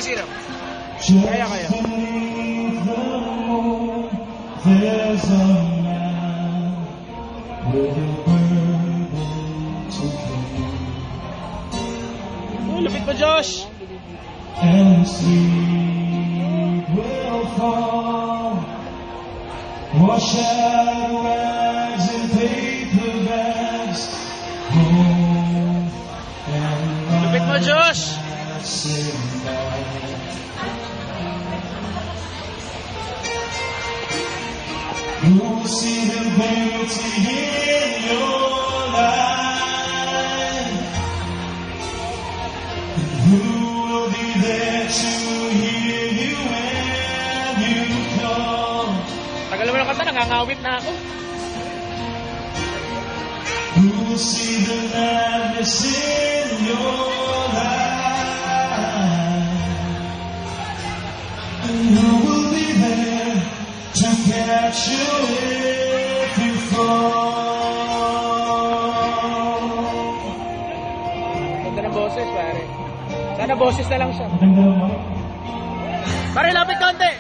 sige. Kaya. There's a man with a burden to carry. Lupit pa, Josh. And sleep will fall, wash out rags and paper bags, home and Lupit mo, Josh. Who'll see the beauty in your life? Who will be there to hear you when you call? Tagal naman ang kanta, nangangawit na ako. Who'll see the madness in your life? And who will be there to catch you if you fall? Ganda ng boses, pare. Sana boses na lang siya. Pare, lapit konti.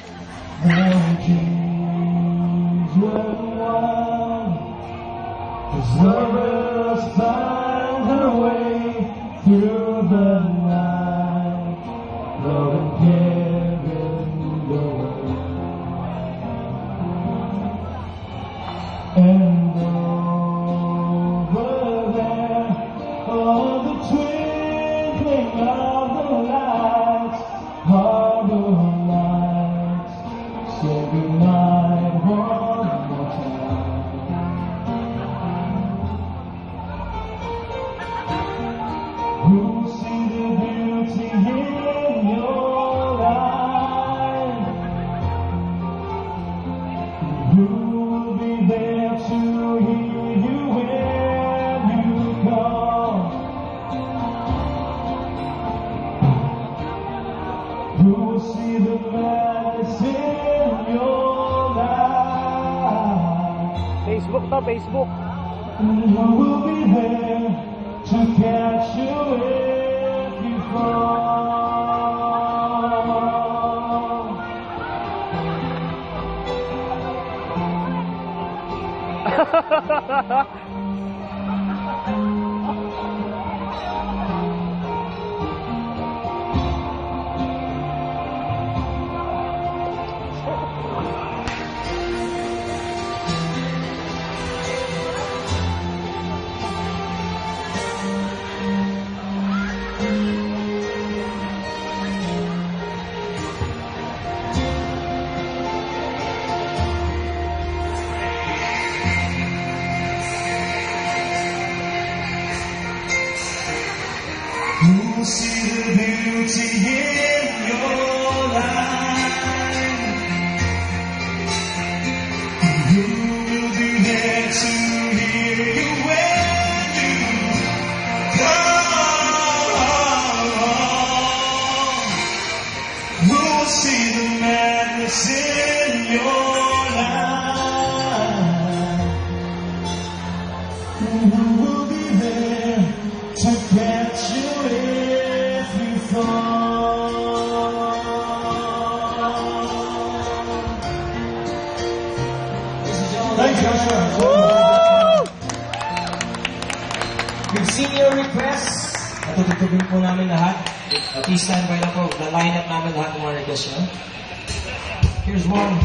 As lovers find their way through the night, love and caring away. And over there, all the twinkling of the lights, harbor lights, say goodnight one more time. Who'll see the beauty in your eyes? Who will be there to hear you when you call? Who will see the madness in your life? Facebook to, Facebook. And who will be there to catch you if you fall? Who will see the beauty in your life? Who will be there to hear you when you call? Who will see the madness in your life? Who will be there to catch you if you fall? Thank you, Joshua. We've seen your requests. Natutugtugin po namin lahat. Please stand by lang po. The lineup namin lahat ng mga requests nyo. Here's one.